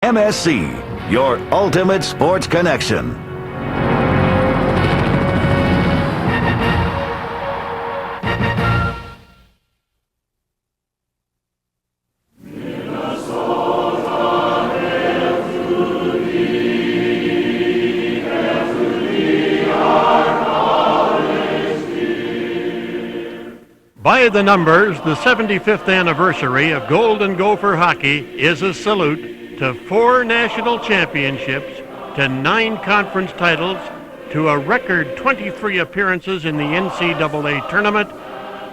MSC, your ultimate sports connection. By the numbers, the 75th anniversary of Golden Gopher hockey is a salute to 4 national championships, to 9 conference titles, to a record 23 appearances in the NCAA Tournament,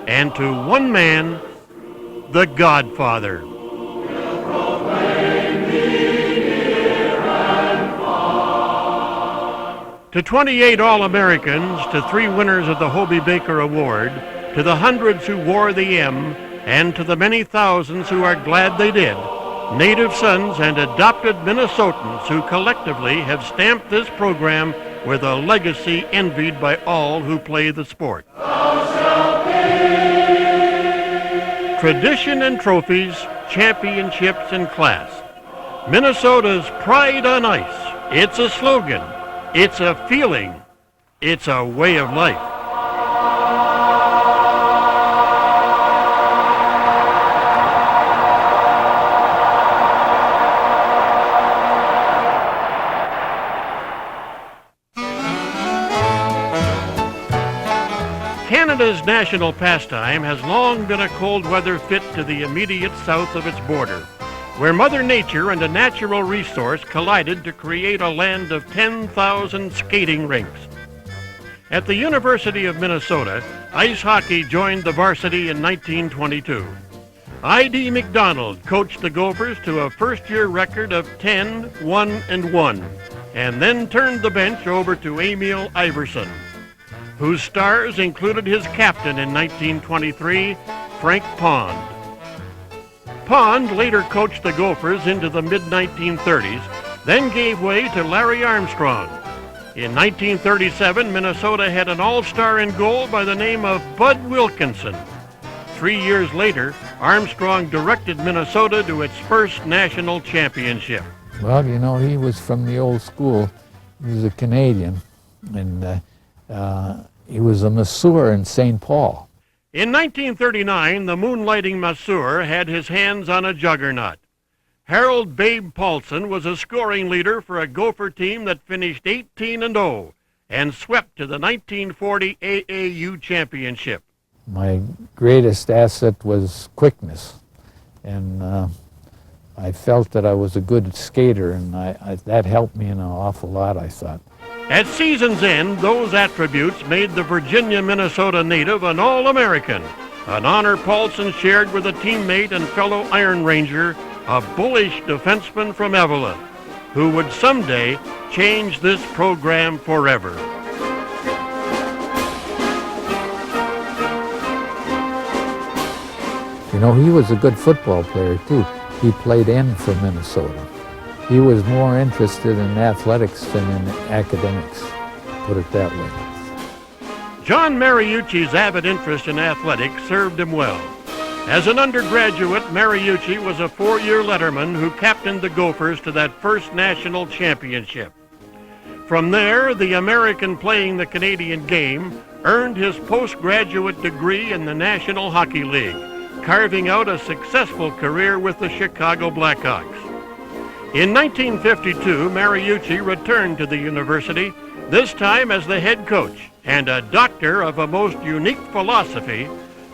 and to one man, the Godfather. To 28 All-Americans, to 3 winners of the Hobey Baker Award, to the hundreds who wore the M, and to the many thousands who are glad they did, native sons and adopted Minnesotans who collectively have stamped this program with a legacy envied by all who play the sport. Tradition and trophies, championships and class. Minnesota's pride on ice. It's a slogan. It's a feeling. It's a way of life. Canada's national pastime has long been a cold weather fit to the immediate south of its border, where Mother Nature and a natural resource collided to create a land of 10,000 skating rinks. At the University of Minnesota, ice hockey joined the varsity in 1922. I.D. McDonald coached the Gophers to a first-year record of 10-1-1, and then turned the bench over to Emil Iverson, whose stars included his captain in 1923, Frank Pond. Pond later coached the Gophers into the mid-1930s, then gave way to Larry Armstrong. In 1937, Minnesota had an all-star in goal by the name of Bud Wilkinson. 3 years later, Armstrong directed Minnesota to its first national championship. Well, you know, he was from the old school. He was a Canadian, and he was a masseur in St. Paul. In 1939, the moonlighting masseur had his hands on a juggernaut. Harold Babe Paulson was a scoring leader for a Gopher team that finished 18-0 and swept to the 1940 AAU championship. My greatest asset was quickness, and I felt that I was a good skater, and that helped me an awful lot, I thought. At season's end, those attributes made the Virginia, Minnesota native an All-American, an honor Paulson shared with a teammate and fellow Iron Ranger, a bullish defenseman from Evelyn, who would someday change this program forever. You know, he was a good football player, too. He played end for Minnesota. He was more interested in athletics than in academics, put it that way. John Mariucci's avid interest in athletics served him well. As an undergraduate, Mariucci was a 4-year letterman who captained the Gophers to that first national championship. From there, the American playing the Canadian game earned his postgraduate degree in the National Hockey League, carving out a successful career with the Chicago Blackhawks. In 1952, Mariucci returned to the university, this time as the head coach and a doctor of a most unique philosophy.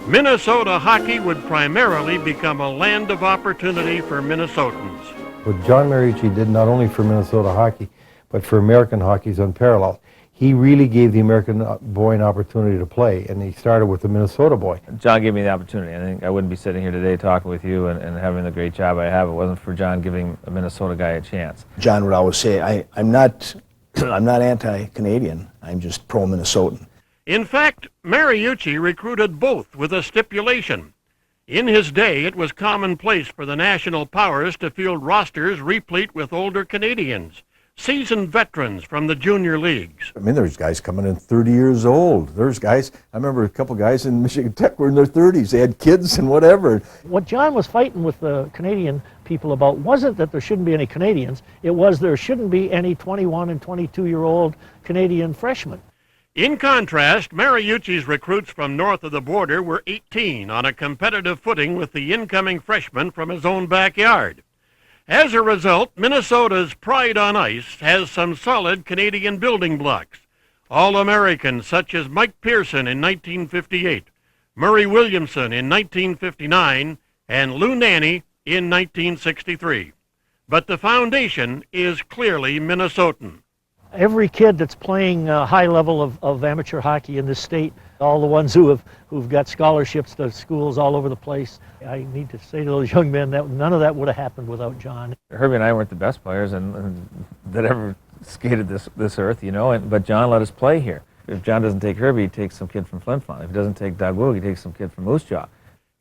Minnesota hockey would primarily become a land of opportunity for Minnesotans. What John Mariucci did not only for Minnesota hockey, but for American hockey is unparalleled. He really gave the American boy an opportunity to play, and he started with the Minnesota boy. John gave me the opportunity. I think I wouldn't be sitting here today talking with you and having the great job I have if it wasn't for John giving a Minnesota guy a chance. John would always say, I'm not anti-Canadian, I'm just pro-Minnesotan. In fact, Mariucci recruited both with a stipulation. In his day, it was commonplace for the national powers to field rosters replete with older Canadians. seasoned veterans from the junior leagues. I mean, there's guys coming in 30 years old. There's guys, I remember a couple guys in Michigan Tech were in their 30s. They had kids and whatever. What John was fighting with the Canadian people about wasn't that there shouldn't be any Canadians. It was there shouldn't be any 21 and 22-year-old Canadian freshmen. In contrast, Mariucci's recruits from north of the border were 18 on a competitive footing with the incoming freshmen from his own backyard. As a result, Minnesota's Pride on Ice has some solid Canadian building blocks. All-Americans such as Mike Pearson in 1958, Murray Williamson in 1959, and Lou Nanne in 1963. But the foundation is clearly Minnesotan. Every kid that's playing a high level of amateur hockey in this state, all the ones who've got scholarships to schools all over the place, I need to say to those young men that none of that would have happened without John. Herbie and I weren't the best players and that ever skated this earth, you know, but John let us play here. If John doesn't take Herbie, he takes some kid from Flin Flon. If he doesn't take Doug Woog, he takes some kid from Moose Jaw.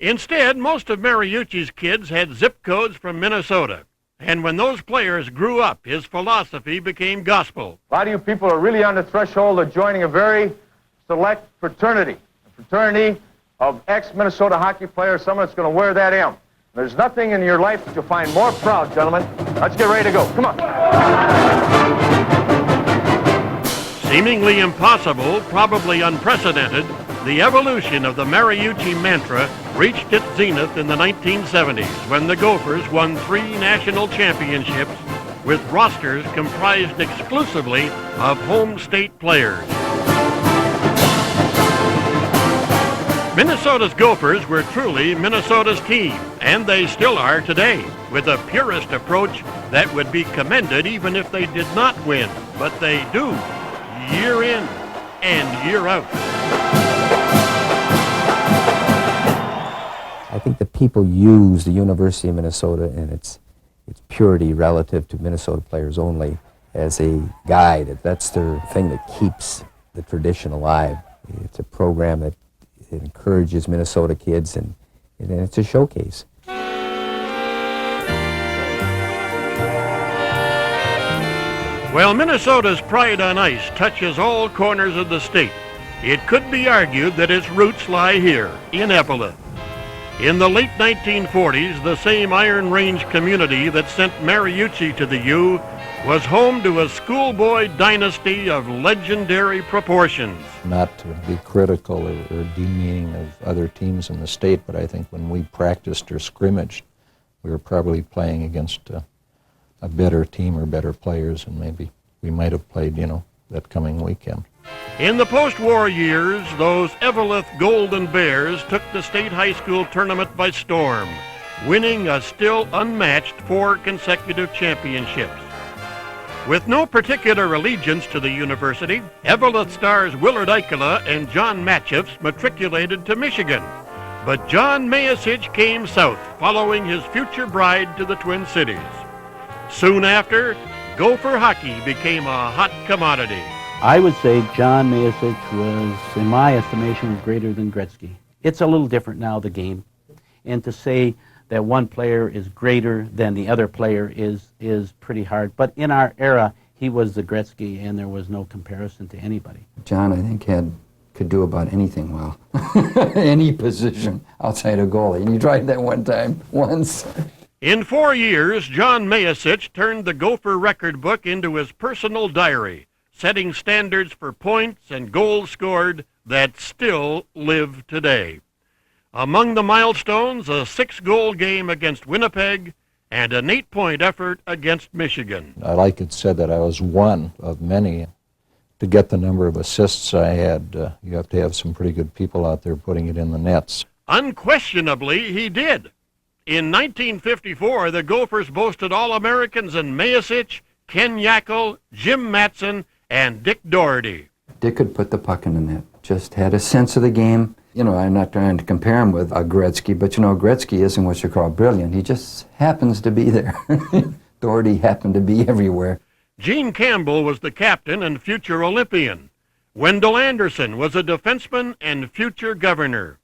Instead, most of Mariucci's kids had zip codes from Minnesota. And when those players grew up, his philosophy became gospel. A lot of you people are really on the threshold of joining a very select fraternity, a fraternity of ex-Minnesota hockey players, someone that's going to wear that M. There's nothing in your life that you'll find more proud, gentlemen. Let's get ready to go. Come on. Seemingly impossible, probably unprecedented, the evolution of the Mariucci mantra reached its zenith in the 1970s when the Gophers won 3 national championships with rosters comprised exclusively of home state players. Minnesota's Gophers were truly Minnesota's team, and they still are today, with a purist approach that would be commended even if they did not win, but they do, year in and year out. I think that people use the University of Minnesota and its purity relative to Minnesota players only as a guide. That's their thing that keeps the tradition alive. It's a program that encourages Minnesota kids, and it's a showcase. While Minnesota's Pride on Ice touches all corners of the state, it could be argued that its roots lie here, in Eveleth. In the late 1940s, the same Iron Range community that sent Mariucci to the U was home to a schoolboy dynasty of legendary proportions. Not to be critical or demeaning of other teams in the state, but I think when we practiced or scrimmaged, we were probably playing against a better team or better players, and maybe we might have played, you know, that coming weekend. In the post-war years, those Eveleth Golden Bears took the state high school tournament by storm, winning a still unmatched 4 consecutive championships. With no particular allegiance to the university, Eveleth stars Willard Eichela and John Matcheffs matriculated to Michigan. But John Mayasich came south, following his future bride to the Twin Cities. Soon after, Gopher hockey became a hot commodity. I would say John Mayasich was, in my estimation, was greater than Gretzky. It's a little different now, the game. And to say that one player is greater than the other player is pretty hard. But in our era, he was the Gretzky, and there was no comparison to anybody. John, I think, could do about anything well. Any position outside a goalie. And he tried that once. In 4 years, John Mayasich turned the Gopher record book into his personal diary, setting standards for points and goals scored that still live today. Among the milestones, a 6-goal game against Winnipeg and an 8-point effort against Michigan. I like it said that I was one of many. To get the number of assists I had, you have to have some pretty good people out there putting it in the nets. Unquestionably, he did. In 1954, the Gophers boasted All-Americans in Mayasich, Ken Yackel, Jim Matson, and Dick Doherty. Dick could put the puck in the net, just had a sense of the game. You know, I'm not trying to compare him with Gretzky, but you know, Gretzky isn't what you call brilliant. He just happens to be there. Doherty happened to be everywhere. Gene Campbell was the captain and future Olympian. Wendell Anderson was a defenseman and future governor.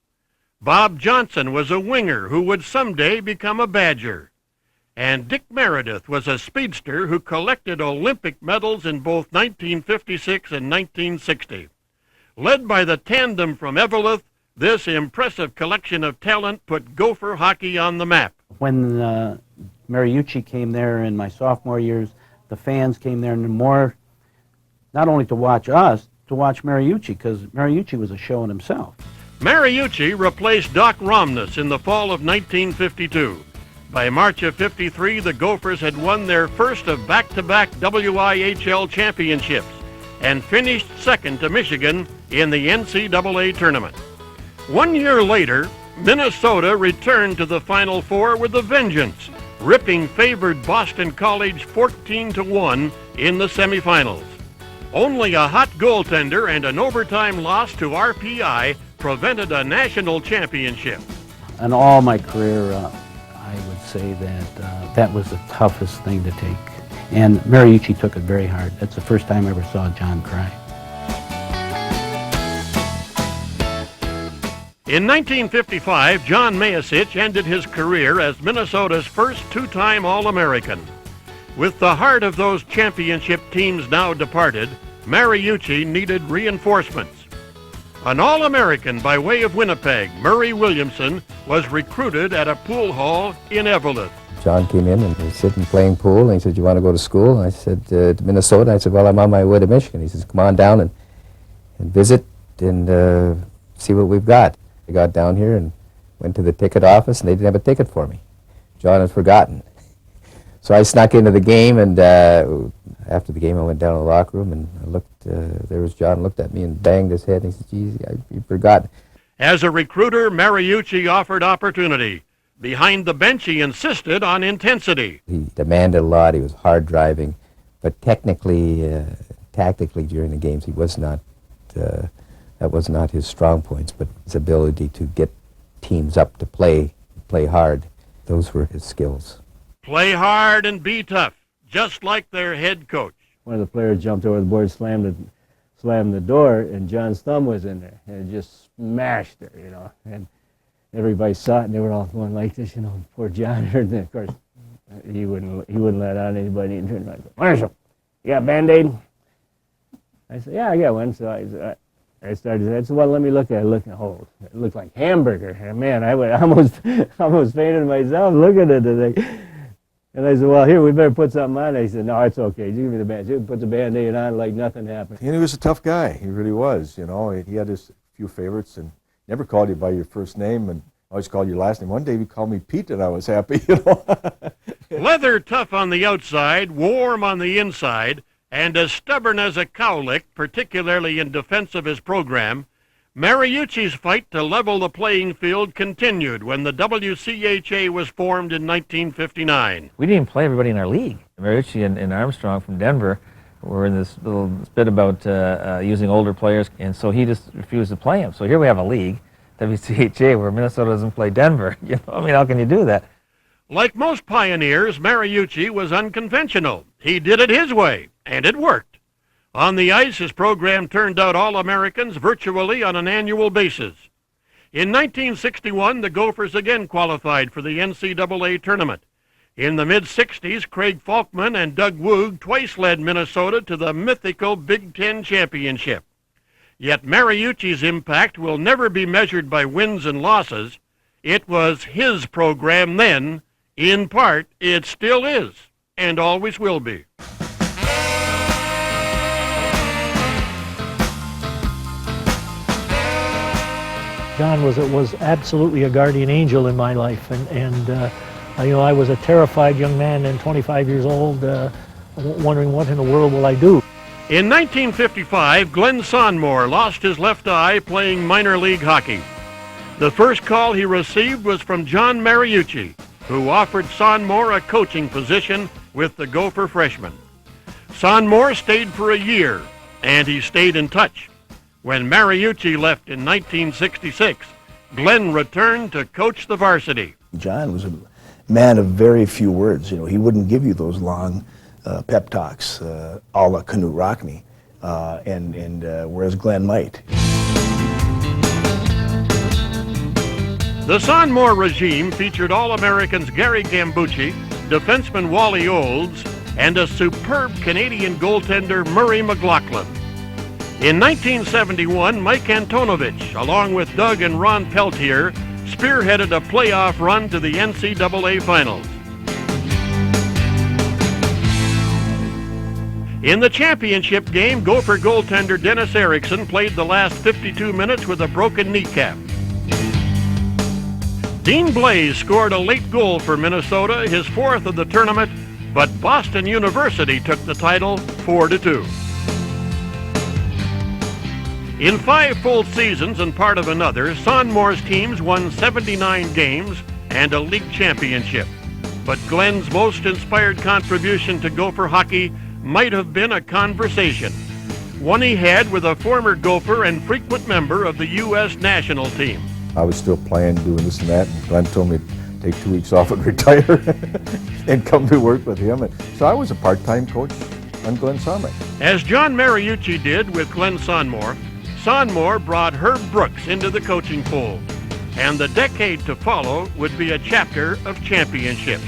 Bob Johnson was a winger who would someday become a Badger. And Dick Meredith was a speedster who collected Olympic medals in both 1956 and 1960. Led by the tandem from Eveleth, this impressive collection of talent put Gopher hockey on the map. When Mariucci came there in my sophomore years, the fans came there and more, not only to watch us, to watch Mariucci, because Mariucci was a show in himself. Mariucci replaced Doc Romness in the fall of 1952. By March of '53, the Gophers had won their first of back-to-back WIHL championships and finished second to Michigan in the NCAA Tournament. 1 year later, Minnesota returned to the Final Four with a vengeance, ripping favored Boston College 14-1 in the semifinals. Only a hot goaltender and an overtime loss to RPI prevented a national championship. In all my career, I would say that that was the toughest thing to take. And Mariucci took it very hard. That's the first time I ever saw John cry. In 1955, John Mayasich ended his career as Minnesota's first two-time All-American. With the heart of those championship teams now departed, Mariucci needed reinforcements. An All-American by way of Winnipeg, Murray Williamson, was recruited at a pool hall in Eveleth. John came in and was sitting playing pool, and he said, "You want to go to school?" And I said, "To Minnesota." I said, "Well, I'm on my way to Michigan." He says, "Come on down and visit and see what we've got." I got down here and went to the ticket office, and they didn't have a ticket for me. John had forgotten. So I snuck into the game, and after the game I went down to the locker room, and I looked, there was John, looked at me and banged his head, and he said, "Geez, you forgot." As a recruiter, Mariucci offered opportunity. Behind the bench, he insisted on intensity. He demanded a lot, he was hard driving, but technically, tactically during the games, he was not, that was not his strong points, but his ability to get teams up to play hard, those were his skills. Play hard and be tough, just like their head coach. One of the players jumped over the board, slammed the door, and John's thumb was in there, and it just smashed her, you know. And everybody saw it, and they were all going like this, you know. Poor John. And of course, he wouldn't let out anybody. And turned around, "Marshall, you got a Band-Aid?" I said, "Yeah, I got one." So I started. I said, "Well, let me look at it." It looked like hamburger. And man, I would almost fainted myself looking at the thing. And I said, "Well, here, we better put something on." He said, "No, it's okay. Give me the Band-Aid." He put the Band-Aid on like nothing happened. And he was a tough guy. He really was. You know, he had his few favorites and never called you by your first name and always called you last name. One day he called me Pete, and I was happy. You know. Leather tough on the outside, warm on the inside, and as stubborn as a cowlick, particularly in defense of his program, Mariucci's fight to level the playing field continued when the WCHA was formed in 1959. We didn't even play everybody in our league. Mariucci and Armstrong from Denver were in this little bit about using older players, and so he just refused to play them. So here we have a league, WCHA, where Minnesota doesn't play Denver. You know, I mean, how can you do that? Like most pioneers, Mariucci was unconventional. He did it his way, and it worked. On the ice, his program turned out All-Americans virtually on an annual basis. In 1961, the Gophers again qualified for the NCAA Tournament. In the mid-'60s, Craig Falkman and Doug Woog twice led Minnesota to the mythical Big Ten championship. Yet Mariucci's impact will never be measured by wins and losses. It was his program then. In part, it still is, and always will be. John was absolutely a guardian angel in my life, and you know, I was a terrified young man and 25 years old, wondering what in the world will I do. In 1955, Glenn Sonmore lost his left eye playing minor league hockey. The first call he received was from John Mariucci, who offered Sonmore a coaching position with the Gopher freshmen. Sonmore stayed for a year, and he stayed in touch. When Mariucci left in 1966, Glenn returned to coach the varsity. John was a man of very few words. You know, he wouldn't give you those long pep talks, a la Knute Rockne, whereas Glenn might. The Sonmore regime featured All-Americans Gary Gambucci, defenseman Wally Olds, and a superb Canadian goaltender Murray McLaughlin. In 1971, Mike Antonovich, along with Doug and Ron Peltier, spearheaded a playoff run to the NCAA Finals. In the championship game, Gopher goaltender Dennis Erickson played the last 52 minutes with a broken kneecap. Dean Blaze scored a late goal for Minnesota, his fourth of the tournament, but Boston University took the title 4-2. In 5 full seasons and part of another, Sonmore's teams won 79 games and a league championship. But Glenn's most inspired contribution to Gopher hockey might have been a conversation, one he had with a former Gopher and frequent member of the U.S. national team. I was still playing, doing this and that, and Glenn told me to take 2 weeks off and retire and come to work with him. And so I was a part-time coach on Glenn Sonmore. As John Mariucci did with Glenn Sonmore, Sonmore brought Herb Brooks into the coaching fold, and the decade to follow would be a chapter of championships.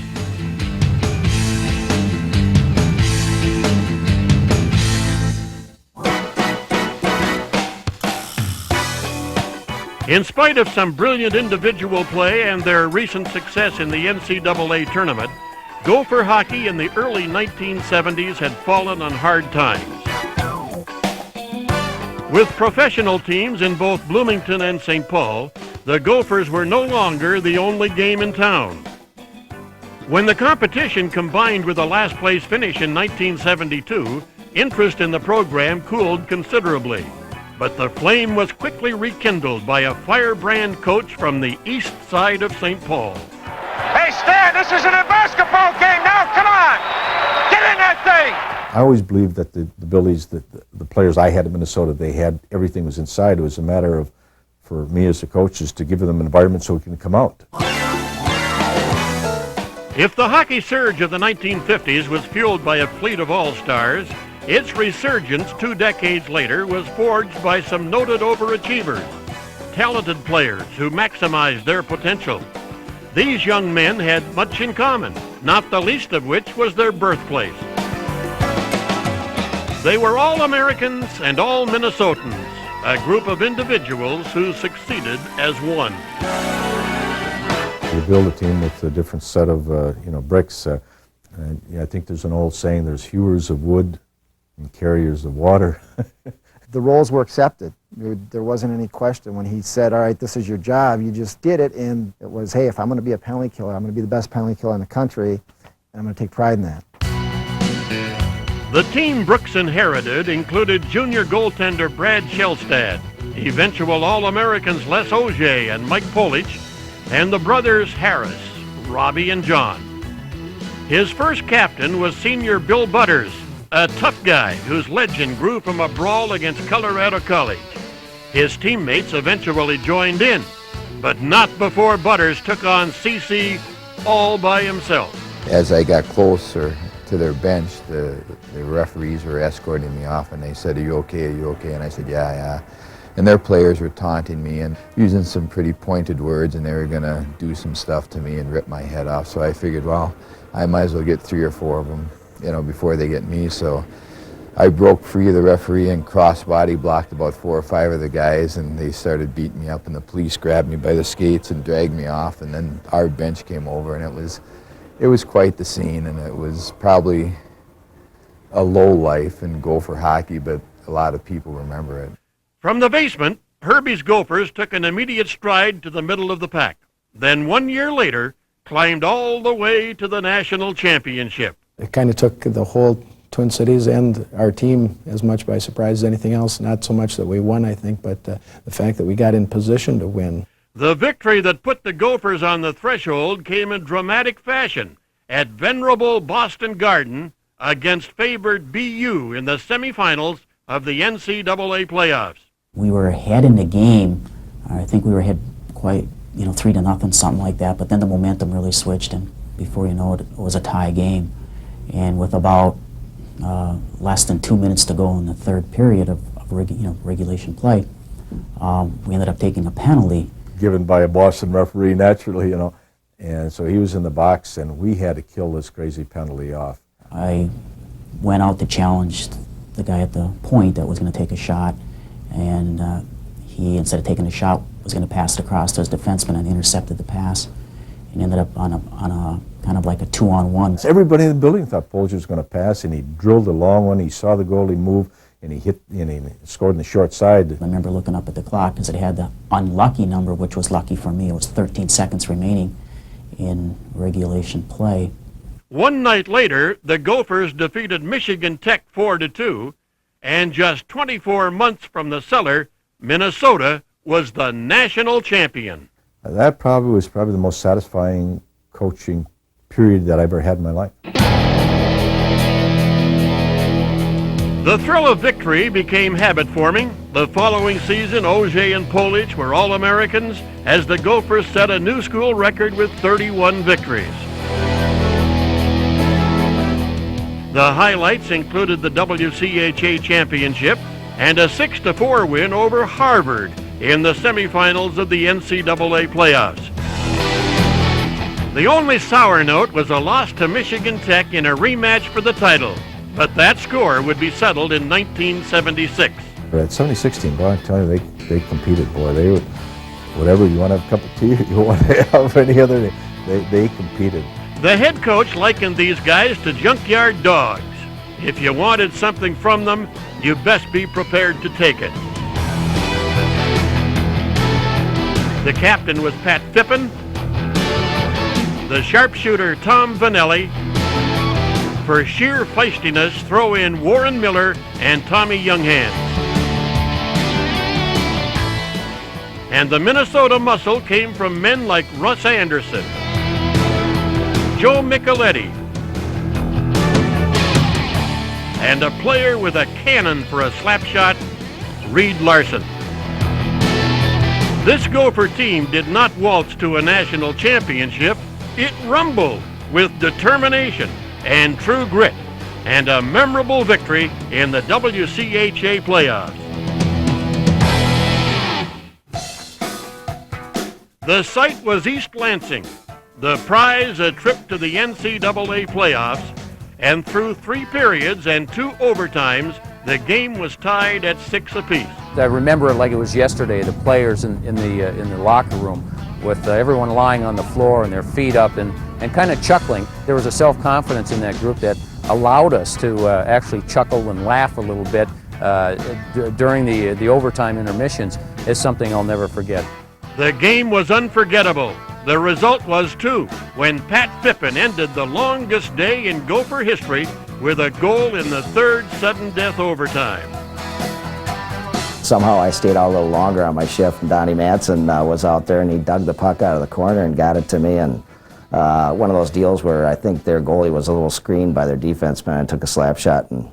In spite of some brilliant individual play and their recent success in the NCAA Tournament, Gopher hockey in the early 1970s had fallen on hard times. With professional teams in both Bloomington and St. Paul, the Gophers were no longer the only game in town. When the competition combined with a last-place finish in 1972, interest in the program cooled considerably. But the flame was quickly rekindled by a firebrand coach from the east side of St. Paul. Hey, Stan, this isn't a basketball game now. Come on. Get in that thing. I always believed that the abilities that the players I had in Minnesota, they had, everything was inside. It was a matter of, for me as a coach, is to give them an environment so it can come out. If the hockey surge of the 1950s was fueled by a fleet of all-stars, its resurgence 2 decades later was forged by some noted overachievers, talented players who maximized their potential. These young men had much in common, not the least of which was their birthplace. They were all Americans and all Minnesotans, a group of individuals who succeeded as one. You build a team with a different set of bricks. I think there's an old saying, there's hewers of wood and carriers of water. The roles were accepted. There wasn't any question. When he said, all right, this is your job, you just did it, and it was, hey, if I'm going to be a penalty killer, I'm going to be the best penalty killer in the country, and I'm going to take pride in that. The team Brooks inherited included junior goaltender Brad Shelstad, eventual All-Americans Les Auger and Mike Polich, and the brothers Harris, Robbie and John. His first captain was senior Bill Butters, a tough guy whose legend grew from a brawl against Colorado College. His teammates eventually joined in, but not before Butters took on CC all by himself. As I got closer to their bench, the referees were escorting me off, and they said, are you okay, are you okay? And I said, yeah. And their players were taunting me and using some pretty pointed words, and they were going to do some stuff to me and rip my head off. So I figured, well, I might as well get 3 or 4 of them, before they get me. So I broke free of the referee and cross-body blocked about 4 or 5 of the guys, and they started beating me up, and the police grabbed me by the skates and dragged me off, and then our bench came over, and it was quite the scene, and it was probably a low life in Gopher hockey, but a lot of people remember it. From the basement, Herbie's Gophers took an immediate stride to the middle of the pack. Then 1 year later, climbed all the way to the national championship. It kind of took the whole Twin Cities and our team as much by surprise as anything else. Not so much that we won, I think, but the fact that we got in position to win. The victory that put the Gophers on the threshold came in dramatic fashion at venerable Boston Garden against favored BU in the semifinals of the NCAA playoffs. We were ahead in the game. I think we were ahead quite, 3-0, something like that, but then the momentum really switched, and before you know it, it was a tie game. And with about less than 2 minutes to go in the third period of regulation play, we ended up taking a penalty. Given by a Boston referee, naturally, And so he was in the box, and we had to kill this crazy penalty off. I went out to challenge the guy at the point that was going to take a shot, and he, instead of taking a shot, was going to pass it across to his defenseman and intercepted the pass, and ended up on a kind of like a 2-on-1. So everybody in the building thought Polger was going to pass, and he drilled a long one. He saw the goalie move, and he hit, and he scored in the short side. I remember looking up at the clock because it had the unlucky number, which was lucky for me. It was 13 seconds remaining in regulation play. One night later, the Gophers defeated Michigan Tech 4-2, and just 24 months from the cellar, Minnesota was the national champion. That was probably the most satisfying coaching period that I've ever had in my life. The thrill of victory became habit-forming. The following season, Auger and Polich were All-Americans as the Gophers set a new school record with 31 victories. The highlights included the WCHA championship and a 6-4 win over Harvard in the semifinals of the NCAA playoffs. The only sour note was a loss to Michigan Tech in a rematch for the title, but that score would be settled in 1976. At 76 team, boy, I tell you, they competed, boy. They were, whatever, you want to have a cup of tea, you want to have any other, they competed. The head coach likened these guys to junkyard dogs. If you wanted something from them, you best be prepared to take it. The captain was Pat Fippen, the sharpshooter Tom Vanelli. For sheer feistiness, throw in Warren Miller and Tommy Younghans. And the Minnesota muscle came from men like Russ Anderson, Joe Micheletti, and a player with a cannon for a slap shot, Reed Larson. This Gopher team did not waltz to a national championship. It rumbled with determination and true grit, and a memorable victory in the WCHA playoffs. The site was East Lansing. The prize, a trip to the NCAA playoffs, and through 3 periods and 2 overtimes, the game was tied at 6 apiece. I remember it like it was yesterday, the players in the locker room with everyone lying on the floor and their feet up and kind of chuckling. There was a self-confidence in that group that allowed us to actually chuckle and laugh a little bit during the overtime intermissions. Is something I'll never forget. The game was unforgettable. The result was, too, when Pat Fippen ended the longest day in Gopher history with a goal in the 3rd sudden death overtime. Somehow I stayed out a little longer on my shift, and Donnie Madsen was out there, and he dug the puck out of the corner and got it to me. And one of those deals where I think their goalie was a little screened by their defenseman and took a slap shot, and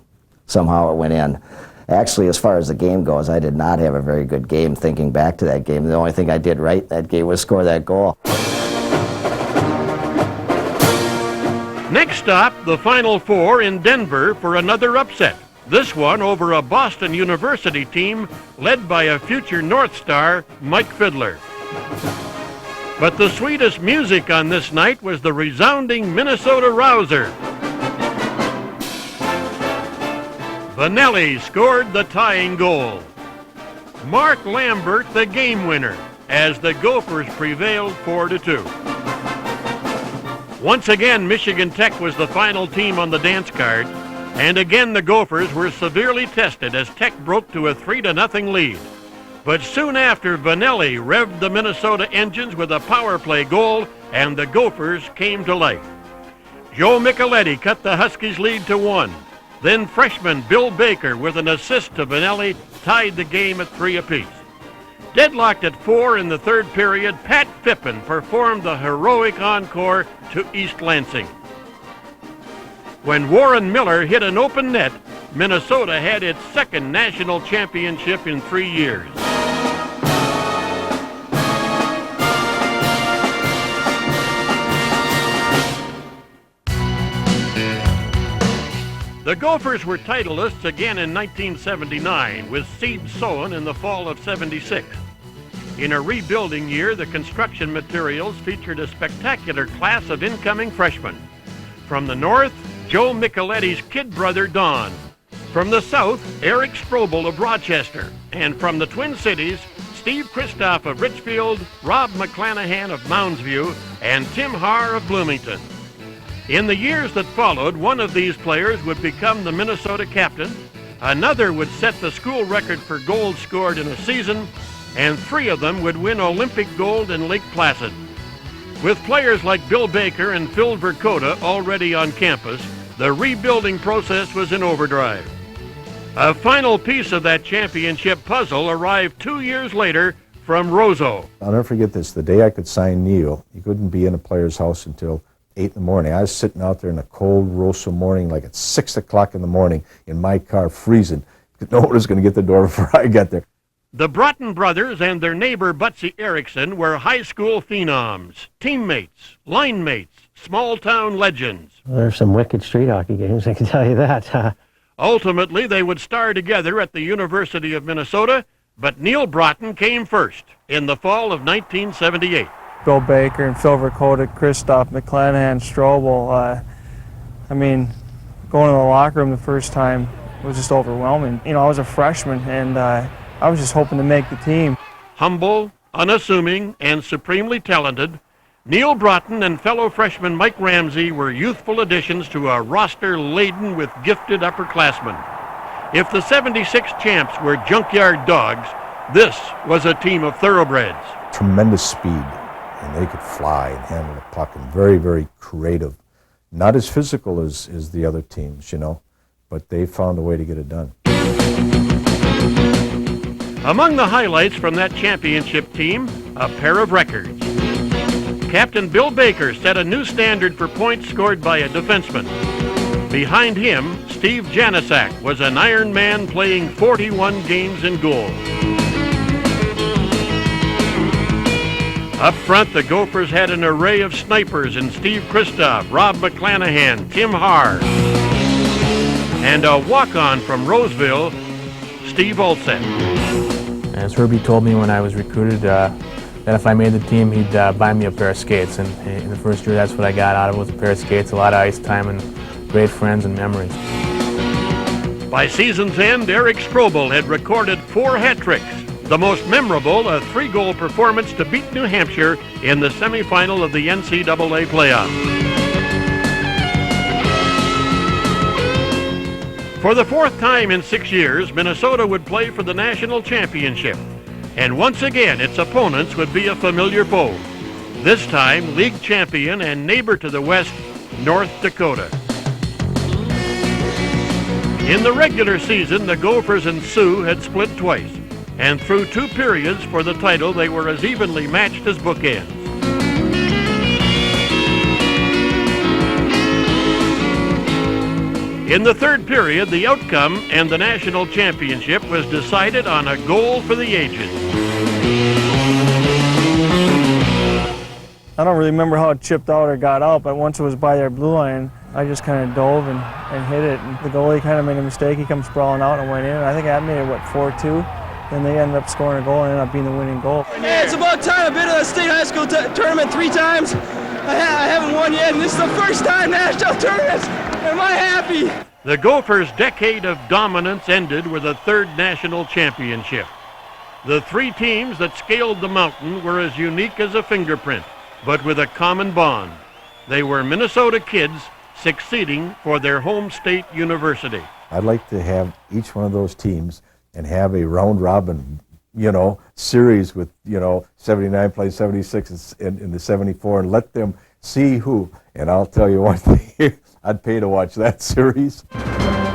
somehow it went in. Actually, as far as the game goes, I did not have a very good game thinking back to that game. The only thing I did right that game was score that goal. Next stop, the Final Four in Denver for another upset. This one over a Boston University team led by a future North Star, Mike Fiddler. But the sweetest music on this night was the resounding Minnesota rouser. Vanelli scored the tying goal. Mark Lambert the game winner as the Gophers prevailed 4-2. Once again, Michigan Tech was the final team on the dance card, and again the Gophers were severely tested as Tech broke to a 3-0 lead. But soon after, Vanelli revved the Minnesota engines with a power play goal, and the Gophers came to life. Joe Micheletti cut the Huskies' lead to 1. Then freshman Bill Baker, with an assist to Vanelli, tied the game at 3 apiece. Deadlocked at 4 in the 3rd period, Pat Fippen performed the heroic encore to East Lansing. When Warren Miller hit an open net, Minnesota had its 2nd national championship in 3 years. The Gophers were titleists again in 1979, with seed sown in the fall of '76. In a rebuilding year, the construction materials featured a spectacular class of incoming freshmen. From the north, Joe Micheletti's kid brother, Don. From the south, Eric Strobel of Rochester. And from the Twin Cities, Steve Kristoff of Richfield, Rob McClanahan of Mounds View, and Tim Haar of Bloomington. In the years that followed, one of these players would become the Minnesota captain, another would set the school record for goals scored in a season, and 3 of them would win Olympic gold in Lake Placid. With players like Bill Baker and Phil Vercoda already on campus, the rebuilding process was in overdrive. A final piece of that championship puzzle arrived 2 years later from Roseau. I'll never forget this. The day I could sign Neil, you couldn't be in a player's house until 8 in the morning. I was sitting out there in a cold Roseau morning, like at 6 o'clock in the morning, in my car, freezing. No one was going to get the door before I got there. The Broughton brothers and their neighbor Butsy Erickson were high school phenoms, teammates, line mates, small-town legends. There's some wicked street hockey games, I can tell you that. Ultimately, they would star together at the University of Minnesota, but Neil Broughton came first in the fall of 1978. Bill Baker and Phil Vercoda, Kristoff, McClanahan, Strobel. I mean, going to the locker room the first time was just overwhelming. You know, I was a freshman, and I was just hoping to make the team. Humble, unassuming, and supremely talented, Neil Broughton and fellow freshman Mike Ramsey were youthful additions to a roster laden with gifted upperclassmen. If the 76 champs were junkyard dogs, this was a team of thoroughbreds. Tremendous speed, and they could fly and handle the puck, and very, very creative. Not as physical as the other teams, you know, but they found a way to get it done. Among the highlights from that championship team, a pair of records. Captain Bill Baker set a new standard for points scored by a defenseman. Behind him, Steve Janisak was an Iron Man playing 41 games in goal. Up front, the Gophers had an array of snipers in Steve Kristoff, Rob McClanahan, Tim Haar, and a walk-on from Roseville, Steve Olsek. As Herbie told me when I was recruited, that if I made the team, he'd buy me a pair of skates. And in the first year, that's what I got out of it, was a pair of skates, a lot of ice time, and great friends and memories. By season's end, Eric Strobel had recorded 4 hat tricks. The most memorable, a 3-goal performance to beat New Hampshire in the semifinal of the NCAA playoffs. For the 4th time in 6 years, Minnesota would play for the national championship. And once again, its opponents would be a familiar foe. This time, league champion and neighbor to the west, North Dakota. In the regular season, the Gophers and Sioux had split twice. And through 2 periods for the title, they were as evenly matched as bookends. In the 3rd period, the outcome and the national championship was decided on a goal for the ages. I don't really remember how it chipped out or got out, but once it was by their blue line, I just kind of dove and hit it. And the goalie kind of made a mistake. He comes sprawling out and went in. I think that made it, 4-2? Then they ended up scoring a goal and ended up being the winning goal. Hey, it's about time. I've been to the state high school tournament 3 times. I haven't won yet, and this is the first time national tournaments. Am I happy? The Gophers' decade of dominance ended with a 3rd national championship. The 3 teams that scaled the mountain were as unique as a fingerprint, but with a common bond. They were Minnesota kids succeeding for their home state university. I'd like to have each one of those teams and have a round-robin, you know, series with, you know, 79 plays 76 in the 74, and let them see who. And I'll tell you one thing, I'd pay to watch that series. 5 seconds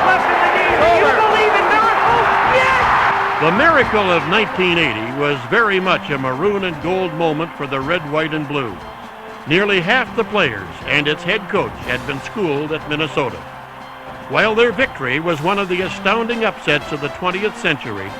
left in the game. Do you believe in miracles? Yes! The miracle of 1980 was very much a maroon and gold moment for the red, white, and blue. Nearly half the players and its head coach had been schooled at Minnesota. While their victory was one of the astounding upsets of the 20th century,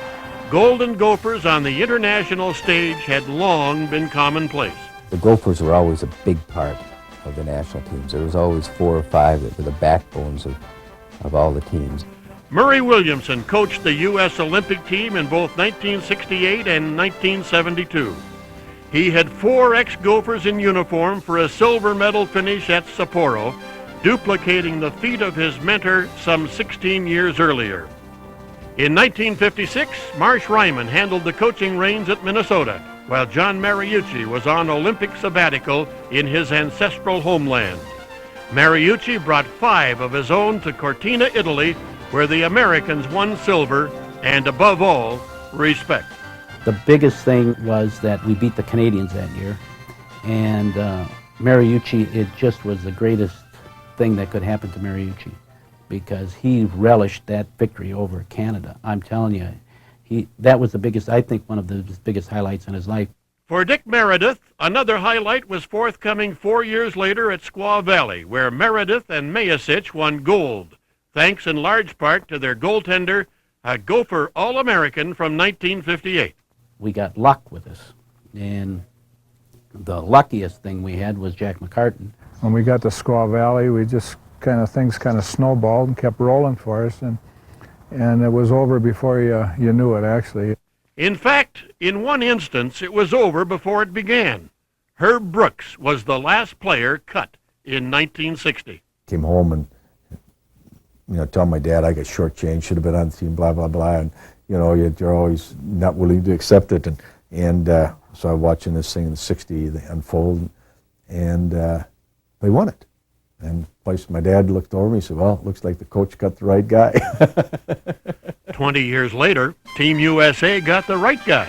Golden Gophers on the international stage had long been commonplace. The Gophers were always a big part of the national teams. There was always 4 or 5 that were the backbones of all the teams. Murray Williamson coached the U.S. Olympic team in both 1968 and 1972. He had 4 ex-Gophers in uniform for a silver medal finish at Sapporo, duplicating the feat of his mentor some 16 years earlier. In 1956, Marsh Ryman handled the coaching reins at Minnesota, while John Mariucci was on Olympic sabbatical in his ancestral homeland. Mariucci brought 5 of his own to Cortina, Italy, where the Americans won silver and, above all, respect. The biggest thing was that we beat the Canadians that year, and Mariucci, it just was the greatest thing that could happen to Mariucci, because he relished that victory over Canada. I'm telling you, that was the biggest, I think, one of the biggest highlights in his life. For Dick Meredith, another highlight was forthcoming 4 years later at Squaw Valley, where Meredith and Mayasich won gold, thanks in large part to their goaltender, a Gopher All-American from 1958. We got luck with this, and the luckiest thing we had was Jack McCartan. When we got to Squaw Valley, we just things kind of snowballed and kept rolling for us, and it was over before you knew it, actually. In fact, in one instance, it was over before it began. Herb Brooks was the last player cut in 1960. Came home and, tell my dad I got shortchanged, should have been on the team, blah, blah, blah, and, you're always not willing to accept it, and so I'm watching this thing in the 60 unfold, and they won it. And my dad looked over me and said, well, it looks like the coach got the right guy. 20 years later, Team USA got the right guy.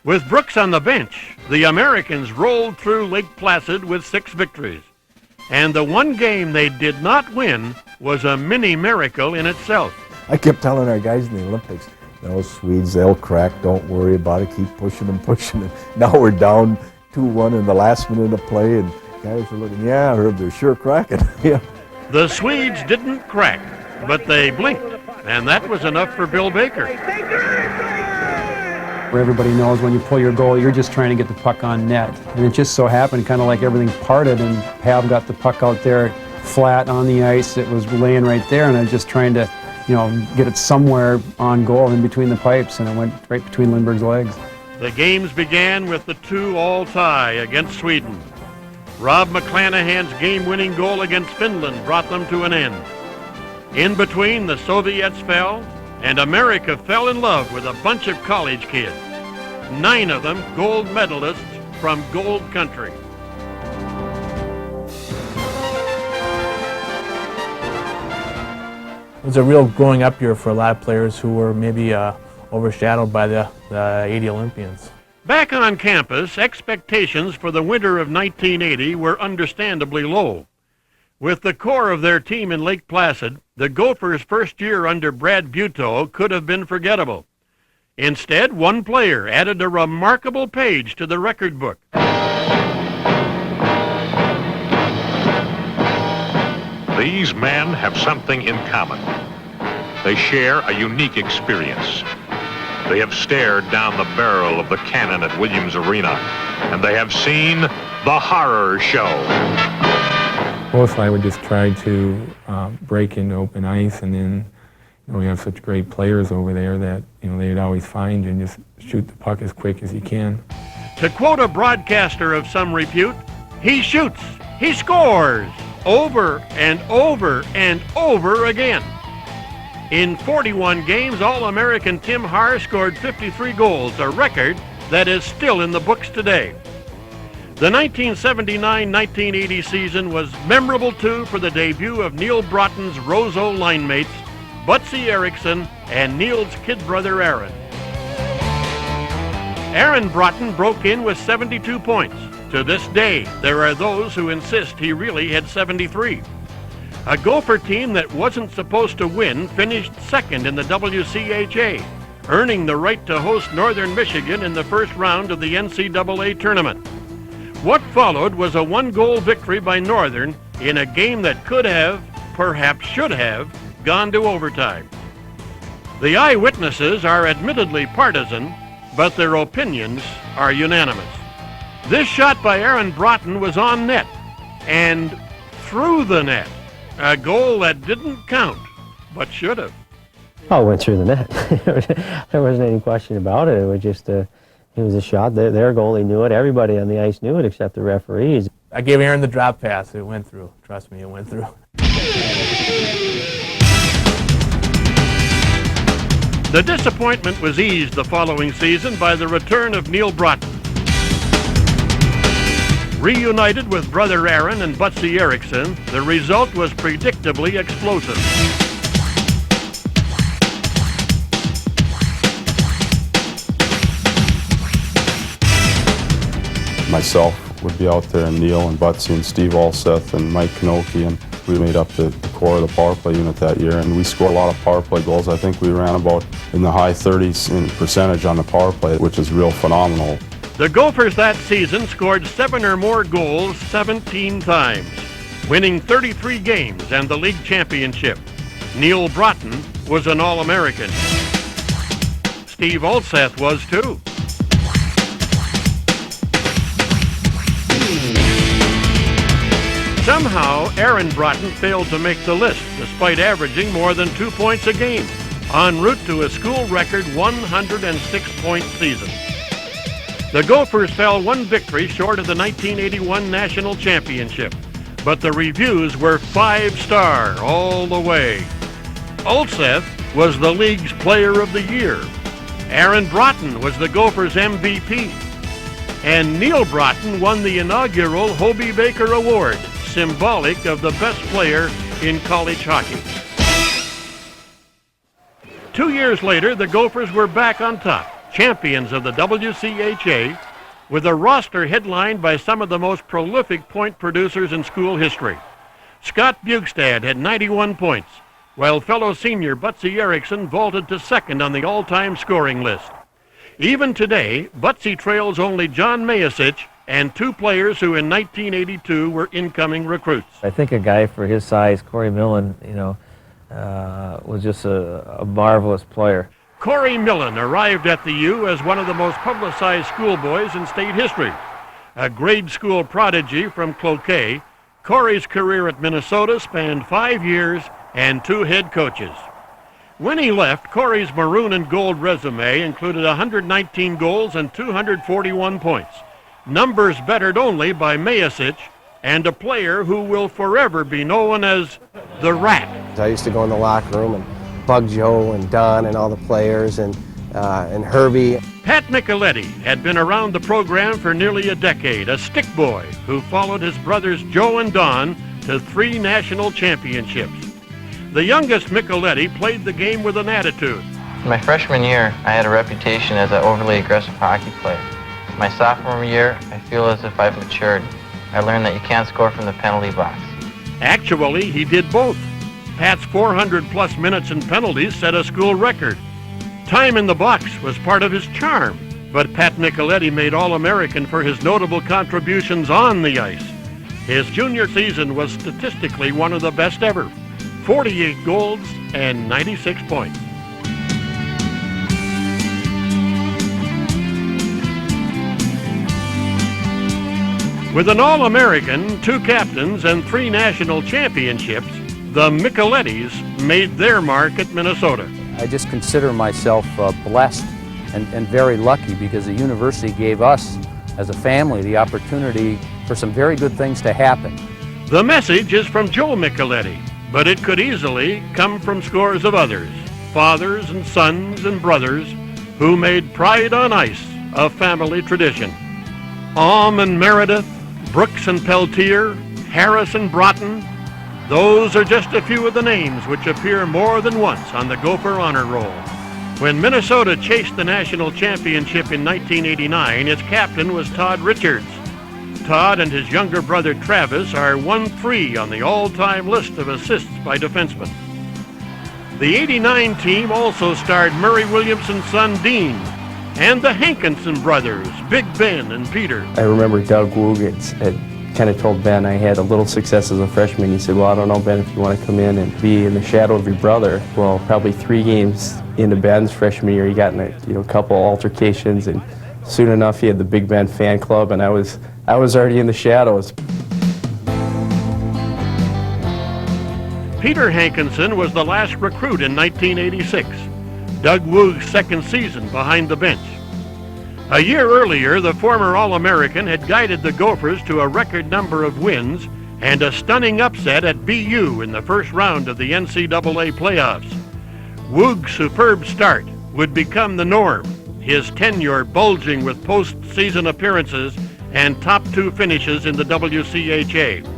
With Brooks on the bench, the Americans rolled through Lake Placid with 6 victories. And the one game they did not win was a mini miracle in itself. I kept telling our guys in the Olympics, Swedes, they'll crack, don't worry about it, keep pushing them. And now we're down 2-1 in the last minute of play, and guys are looking, yeah, I heard they're sure cracking. Yeah. The Swedes didn't crack, but they blinked, and that was enough for Bill Baker. Where everybody knows when you pull your goal, you're just trying to get the puck on net. And it just so happened, kind of like everything parted, and Pav got the puck out there flat on the ice. It was laying right there, and I was just trying to, get it somewhere on goal in between the pipes, and it went right between Lindbergh's legs. The games began with the 2-all tie against Sweden. Rob McClanahan's game-winning goal against Finland brought them to an end. In between, the Soviets fell, and America fell in love with a bunch of college kids. 9 of them gold medalists from Gold Country. It was a real growing up year for a lot of players who were maybe overshadowed by the 80 Olympians. Back on campus, expectations for the winter of 1980 were understandably low. With the core of their team in Lake Placid, the Gophers' first year under Brad Butow could have been forgettable. Instead, one player added a remarkable page to the record book. These men have something in common. They share a unique experience. They have stared down the barrel of the cannon at Williams Arena, and they have seen the horror show. Both I would just try to break into open ice, and then we have such great players over there that they'd always find you and just shoot the puck as quick as you can. To quote a broadcaster of some repute, he shoots, he scores, over and over and over again. In 41 games, All-American Tim Haar scored 53 goals, a record that is still in the books today. The 1979-1980 season was memorable, too, for the debut of Neil Broughton's Roseau line mates, Butsy Erickson and Neil's kid brother Aaron. Aaron Broughton broke in with 72 points. To this day, there are those who insist he really had 73. A Gopher team that wasn't supposed to win finished second in the WCHA, earning the right to host Northern Michigan in the first round of the NCAA Tournament. What followed was a 1-goal victory by Northern in a game that could have, perhaps should have, gone to overtime. The eyewitnesses are admittedly partisan, but their opinions are unanimous. This shot by Aaron Broughton was on net and through the net. A goal that didn't count, but should have. Oh, it went through the net. There wasn't any question about it. It was just it was a shot. Their goalie knew it. Everybody on the ice knew it except the referees. I gave Aaron the drop pass. It went through. Trust me, it went through. The disappointment was eased the following season by the return of Neil Broughton. Reunited with brother Aaron and Butsy Erickson, the result was predictably explosive. Myself would be out there, and Neil and Butsy and Steve Alseth and Mike Knoke, and we made up the core of the power play unit that year, and we scored a lot of power play goals. I think we ran about in the high 30s in percentage on the power play, which is real phenomenal. The Gophers that season scored 7 or more goals 17 times, winning 33 games and the league championship. Neil Broughton was an All-American. Steve Alseth was too. Somehow, Aaron Broughton failed to make the list, despite averaging more than 2 points a game, en route to a school record 106-point season. The Gophers fell one victory short of the 1981 National Championship, but the reviews were 5-star all the way. Alseth was the league's Player of the Year. Aaron Broughton was the Gophers' MVP. And Neil Broughton won the inaugural Hobie Baker Award, symbolic of the best player in college hockey. 2 years later, the Gophers were back on top, champions of the WCHA, with a roster headlined by some of the most prolific point producers in school history. Scott Bugstad had 91 points, while fellow senior Butsy Erickson vaulted to second on the all-time scoring list. Even today, Butsy trails only John Mayasich and 2 players who in 1982 were incoming recruits. I think a guy for his size, Corey Millen, was just a marvelous player. Corey Millen arrived at the U as one of the most publicized schoolboys in state history. A grade school prodigy from Cloquet, Corey's career at Minnesota spanned 5 years and 2 head coaches. When he left, Corey's maroon and gold resume included 119 goals and 241 points. Numbers bettered only by Mayasich and a player who will forever be known as the Rat. I used to go in the locker room and bug Joe and Don and all the players and Herbie. Pat Micheletti had been around the program for nearly a decade, a stick boy who followed his brothers Joe and Don to 3 national championships. The youngest Micheletti played the game with an attitude. My freshman year, I had a reputation as an overly aggressive hockey player. My sophomore year, I feel as if I've matured. I learned that you can't score from the penalty box. Actually, he did both. Pat's 400-plus minutes in penalties set a school record. Time in the box was part of his charm, but Pat Micheletti made All-American for his notable contributions on the ice. His junior season was statistically one of the best ever. 48 goals and 96 points. With an All-American, 2 captains, and 3 national championships, the Michelettis made their mark at Minnesota. I just consider myself blessed and very lucky because the university gave us, as a family, the opportunity for some very good things to happen. The message is from Joe Micheletti, but it could easily come from scores of others, fathers and sons and brothers, who made pride on ice a family tradition. And Meredith, Brooks and Peltier, Harris and Broughton, those are just a few of the names which appear more than once on the Gopher honor roll. When Minnesota chased the national championship in 1989, its captain was Todd Richards. Todd and his younger brother Travis are 1-3 on the all-time list of assists by defensemen. The '89 team also starred Murray Williamson's son Dean and the Hankinson brothers, Big Ben and Peter. I remember Doug Woogitz had kind of told Ben I had a little success as a freshman. He said, well, I don't know, Ben, if you want to come in and be in the shadow of your brother. Well, probably 3 games into Ben's freshman year, he got in a couple altercations, and soon enough he had the Big Ben fan club, and I was already in the shadows. Peter Hankinson was the last recruit in 1986, Doug Woog's second season behind the bench. A year earlier, the former All-American had guided the Gophers to a record number of wins and a stunning upset at BU in the first round of the NCAA playoffs. Woog's superb start would become the norm, his tenure bulging with postseason appearances and top 2 finishes in the WCHA.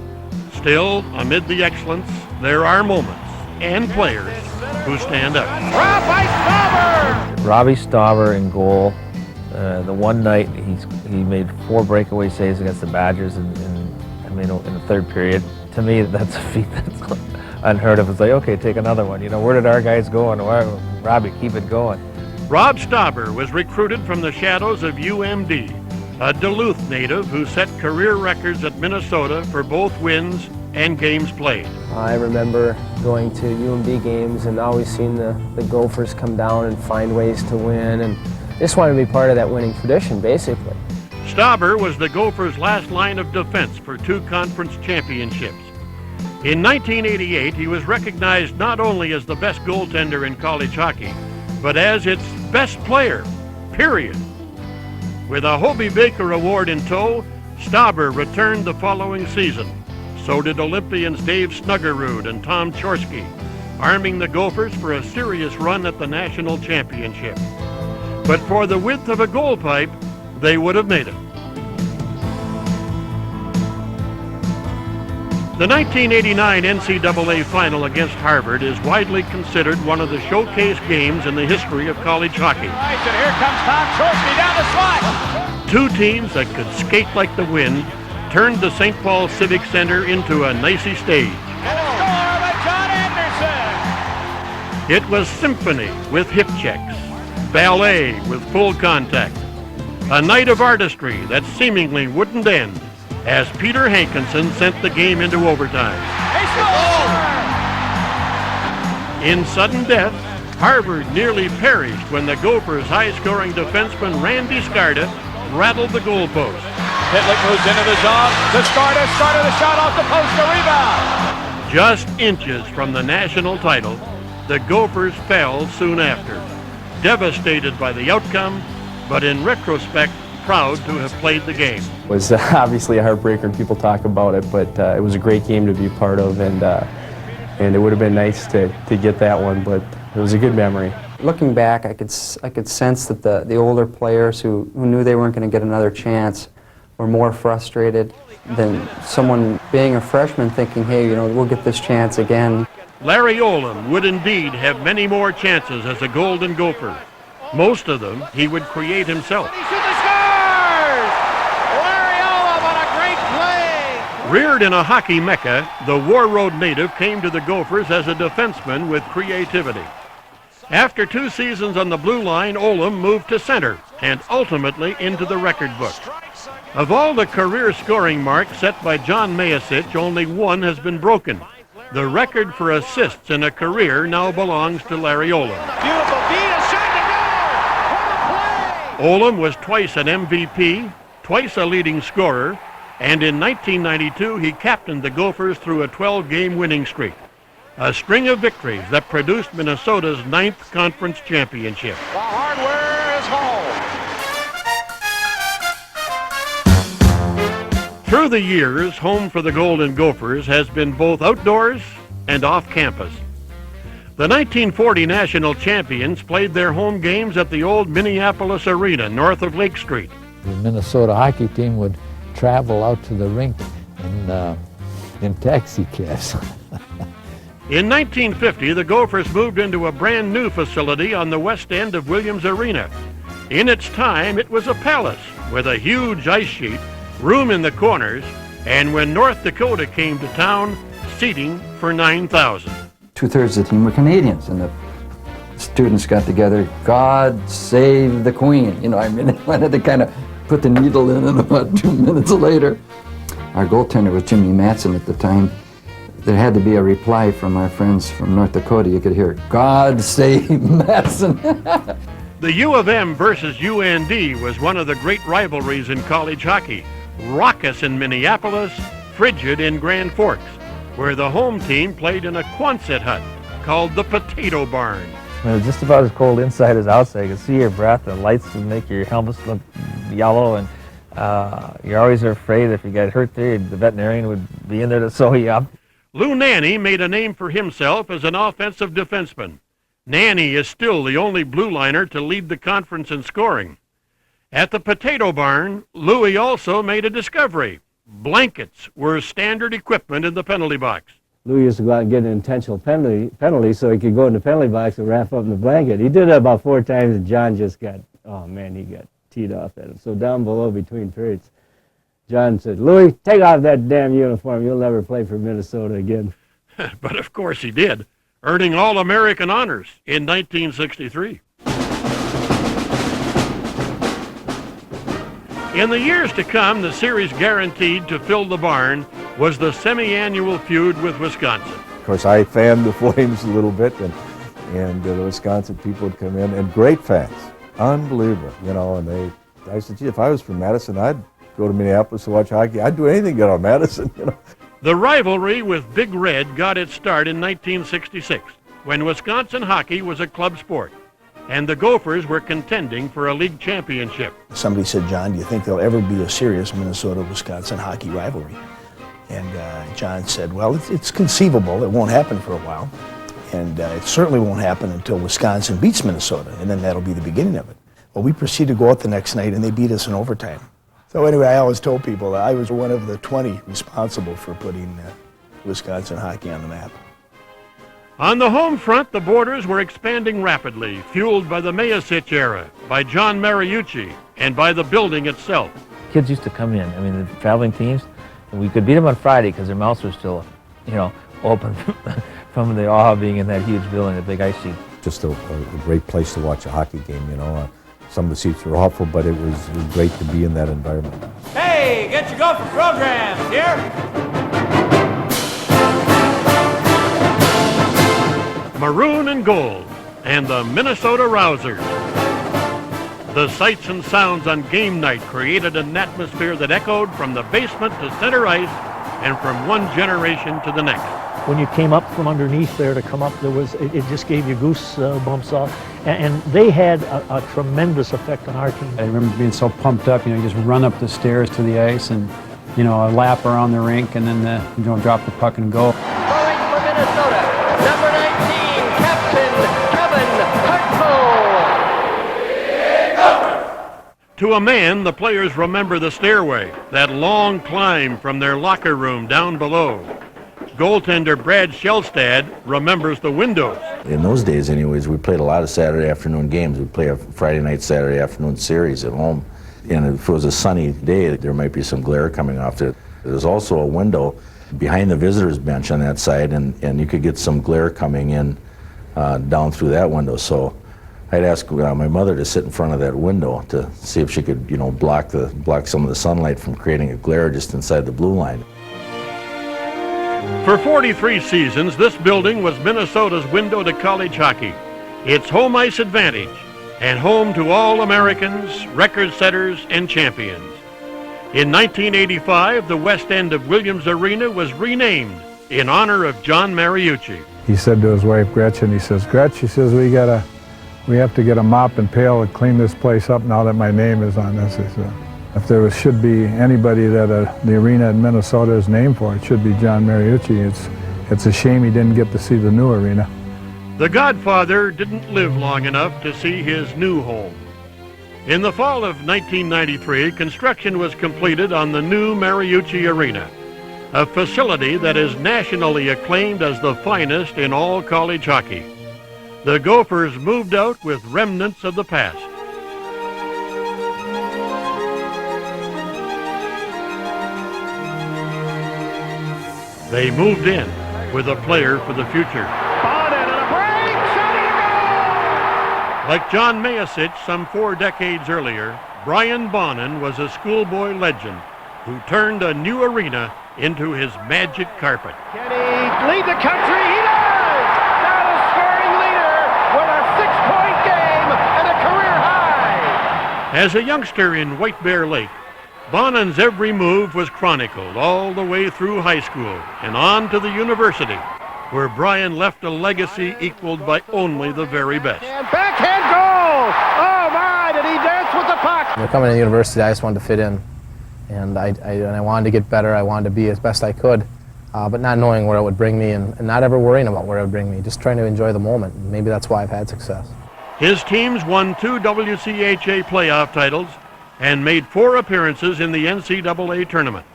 Still, amid the excellence, there are moments and players who stand up. Robbie Stauber in goal. The one night he made 4 breakaway saves against the Badgers in the third period. To me, that's a feat that's unheard of. It's like, okay, take another one. You know, where did our guys go? And Robbie, keep it going. Rob Stauber was recruited from the shadows of UMD, a Duluth native who set career records at Minnesota for both wins and games played. I remember going to UMD games and always seeing the Gophers come down and find ways to win, and just wanted to be part of that winning tradition, basically. Stauber was the Gophers' last line of defense for 2 conference championships. In 1988, he was recognized not only as the best goaltender in college hockey, but as its best player, period. With a Hobey Baker Award in tow, Stauber returned the following season. So did Olympians Dave Snuggerud and Tom Chorsky, arming the Gophers for a serious run at the national championship. But for the width of a goal pipe, they would have made it. The 1989 NCAA final against Harvard is widely considered one of the showcase games in the history of college hockey. And here comes Tom Chorsky down the slot. 2 teams that could skate like the wind turned the St. Paul Civic Center into a nicey stage. And a score by John Anderson. It was symphony with hip checks, ballet with full contact, a night of artistry that seemingly wouldn't end as Peter Hankinson sent the game into overtime. In sudden death, Harvard nearly perished when the Gophers' high-scoring defenseman Randy Skarda rattled the goalpost. Pitlick moves into the zone. To Skarda the shot off the post, a rebound. Just inches from the national title, the Gophers fell soon after, devastated by the outcome, but in retrospect, proud to have played the game. It was obviously a heartbreaker, and people talk about it, but it was a great game to be part of, and it would have been nice to get that one, but it was a good memory. Looking back, I could sense that the older players who knew they weren't going to get another chance were more frustrated than someone being a freshman thinking, hey, you know, we'll get this chance again. Larry Olam would indeed have many more chances as a Golden Gopher. Most of them he would create himself. Reared in a hockey mecca, the War Road native came to the Gophers as a defenseman with creativity. After 2 seasons on the blue line, Olam moved to center and ultimately into the record book. Of all the career scoring marks set by John Mayasich, only one has been broken. The record for assists in a career now belongs to Larry Olam. Olam was twice an MVP, twice a leading scorer, and in 1992 he captained the Gophers through a 12-game winning streak, a string of victories that produced Minnesota's 9th conference championship. The hardware is home. Through the years, home for the Golden Gophers has been both outdoors and off campus. The 1940 national champions played their home games at the old Minneapolis Arena north of Lake Street. The Minnesota hockey team would travel out to the rink in taxi cabs. In 1950, the Gophers moved into a brand new facility on the west end of Williams Arena. In its time, it was a palace with a huge ice sheet, room in the corners, and when North Dakota came to town, seating for 9,000. 2/3 of the team were Canadians, and the students got together, God save the Queen. You know, I mean, I wanted to kind of put the needle in, and about 2 minutes later, our goaltender was Jimmy Matson at the time. There had to be a reply from our friends from North Dakota. You could hear, God save Matson. The U of M versus UND was one of the great rivalries in college hockey. Raucous in Minneapolis, frigid in Grand Forks. where the home team played in a Quonset hut called the Potato Barn. It was just about as cold inside as outside. You could see your breath, and lights would make your helmets look yellow, and you're always afraid if you got hurt there, the veterinarian would be in there to sew you up. Lou Nanny made a name for himself as an offensive defenseman. Nanny is still the only blue liner to lead the conference in scoring. At the Potato Barn, Louie also made a discovery. Blankets were standard equipment in the penalty box. Lou used to go out and get an intentional penalty so he could go in the penalty box and wrap up in the blanket. He did that about 4 times, and John just got, oh man, he got teed off at him. So down below between periods, John said, "Louie, take off that damn uniform. You'll never play for Minnesota again." But of course he did, earning All-American honors in 1963. In the years to come, the series guaranteed to fill the barn was the semi-annual feud with Wisconsin. Of course, I fanned the Flames a little bit, and the Wisconsin people would come in, and great fans, unbelievable, you know. And I said, gee, if I was from Madison, I'd go to Minneapolis to watch hockey. I'd do anything to get on Madison, you know. The rivalry with Big Red got its start in 1966, when Wisconsin hockey was a club sport, and the Gophers were contending for a league championship. Somebody said, "John, do you think there'll ever be a serious Minnesota-Wisconsin hockey rivalry?" And John said, "Well, it's conceivable. It won't happen for a while. And it certainly won't happen until Wisconsin beats Minnesota, and then that'll be the beginning of it." Well, we proceeded to go out the next night, and they beat us in overtime. So anyway, I always told people that I was one of the 20 responsible for putting Wisconsin hockey on the map. On the home front, the borders were expanding rapidly, fueled by the Mariucci era, by John Mariucci, and by the building itself. Kids used to come in, I mean, the traveling teams, and we could beat them on Friday because their mouths were still, you know, open from the awe of being in that huge building, the big ice sheet. Just a great place to watch a hockey game, you know. Some of the seats were awful, but it was great to be in that environment. Hey, get your Gopher programs here. Maroon and gold, and the Minnesota Rousers. The sights and sounds on game night created an atmosphere that echoed from the basement to center ice and from one generation to the next. When you came up from underneath there to come up, it just gave you goose bumps off, and they had a tremendous effect on our team. I remember being so pumped up, you know, you just run up the stairs to the ice and, you know, a lap around the rink and then, you know, drop the puck and go. Scoring for Minnesota, number 19, Captain Kevin Hartful. To a man, the players remember the stairway, that long climb from their locker room down below. Goaltender Brad Shellstad remembers the windows. In those days anyways, we played a lot of Saturday afternoon games. We'd play a Friday night, Saturday afternoon series at home. And if it was a sunny day, there might be some glare coming off it. There's also a window behind the visitors bench on that side, and you could get some glare coming in down through that window. So I'd ask my mother to sit in front of that window to see if she could, you know, block some of the sunlight from creating a glare just inside the blue line. For 43 seasons, this building was Minnesota's window to college hockey, its home ice advantage, and home to all Americans, record setters, and champions. In 1985, the west end of Williams Arena was renamed in honor of John Mariucci. He said to his wife Gretchen, he says, "Gretch," he says, we have to get a mop and pail and clean this place up now that my name is on this." He said, if there should be anybody that the arena in Minnesota is named for, it should be John Mariucci. It's a shame he didn't get to see the new arena. The Godfather didn't live long enough to see his new home. In the fall of 1993, construction was completed on the new Mariucci Arena, a facility that is nationally acclaimed as the finest in all college hockey. The Gophers moved out with remnants of the past. They moved in with a player for the future. Like John Mariucci some 4 decades earlier, Brian Bonin was a schoolboy legend who turned a new arena into his magic carpet. Can he lead the country? He does! Now the scoring leader with a 6-point game and a career high. As a youngster in White Bear Lake, Bonen's every move was chronicled all the way through high school and on to the university, where Brian left a legacy equaled by only the very best. And backhand goal! Oh my, did he dance with the puck? Coming to the university, I just wanted to fit in, and I wanted to get better. I wanted to be as best I could, but not knowing where it would bring me and not ever worrying about where it would bring me, just trying to enjoy the moment. Maybe that's why I've had success. His teams won 2 WCHA playoff titles and made 4 appearances in the NCAA Tournament.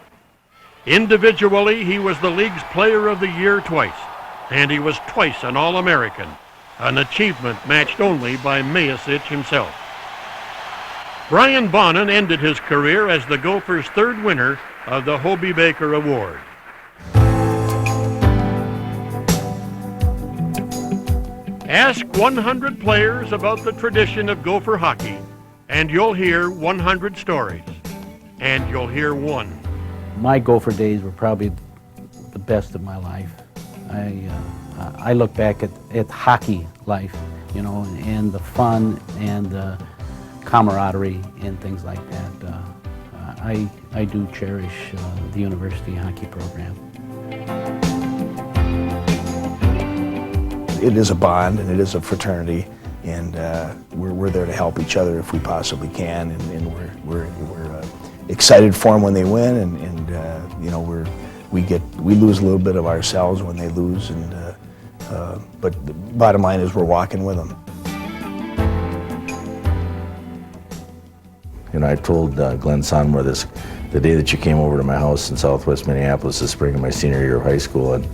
Individually, he was the league's Player of the Year twice, and he was twice an All-American, an achievement matched only by Mariucci himself. Brian Bonen ended his career as the Gophers' 3rd winner of the Hobey Baker Award. Ask 100 players about the tradition of Gopher hockey, and you'll hear 100 stories, and you'll hear one. My Gopher days were probably the best of my life. I look back at hockey life, you know, and the fun and the camaraderie and things like that. I do cherish the university hockey program. It is a bond and it is a fraternity, and we're there to help each other if we possibly can, and we're excited for them when they win, and you know, we lose a little bit of ourselves when they lose, and but the bottom line is we're walking with them. You know, I told Glenn Sonmore the day that you came over to my house in southwest Minneapolis the spring of my senior year of high school and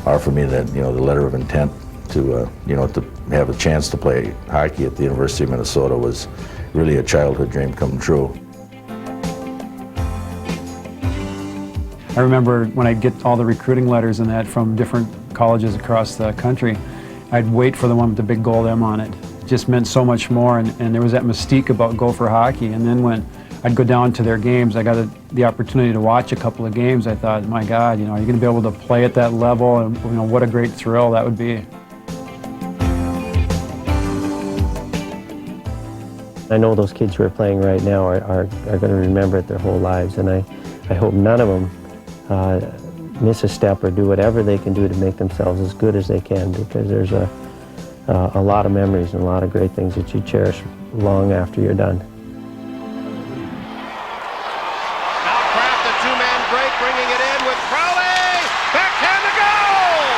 offered me that, you know, the letter of intent to, you know, to have a chance to play hockey at the University of Minnesota was really a childhood dream come true. I remember when I'd get all the recruiting letters and that from different colleges across the country, I'd wait for the one with the big gold M on it. It just meant so much more, and there was that mystique about Gopher hockey. And then when I'd go down to their games, I got the opportunity to watch a couple of games. I thought, my God, you know, are you going to be able to play at that level? And, you know, what a great thrill that would be. I know those kids who are playing right now are going to remember it their whole lives, and I hope none of them miss a step or do whatever they can do to make themselves as good as they can, because there's a lot of memories and a lot of great things that you cherish long after you're done. Now Kraft, a two-man break, bringing it in with Crowley. Backhand to goal!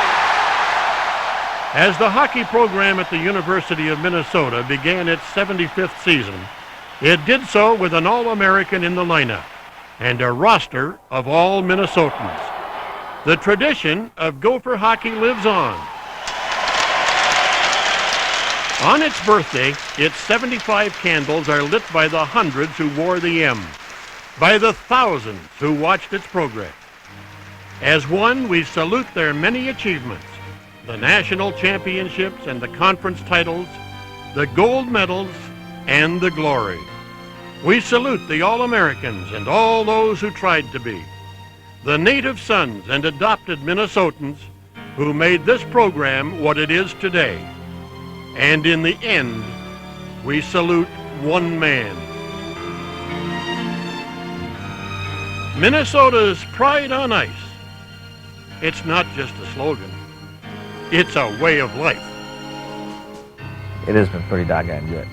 As the hockey program at the University of Minnesota began its 75th season, it did so with an All-American in the lineup and a roster of all Minnesotans. The tradition of Gopher hockey lives on. On its birthday, its 75 candles are lit by the hundreds who wore the M, by the thousands who watched its progress. As one, we salute their many achievements, the national championships and the conference titles, the gold medals, and the glory. We salute the All-Americans and all those who tried to be, the native sons and adopted Minnesotans who made this program what it is today. And in the end, we salute one man. Minnesota's pride on ice. It's not just a slogan. It's a way of life. It has been pretty doggone good.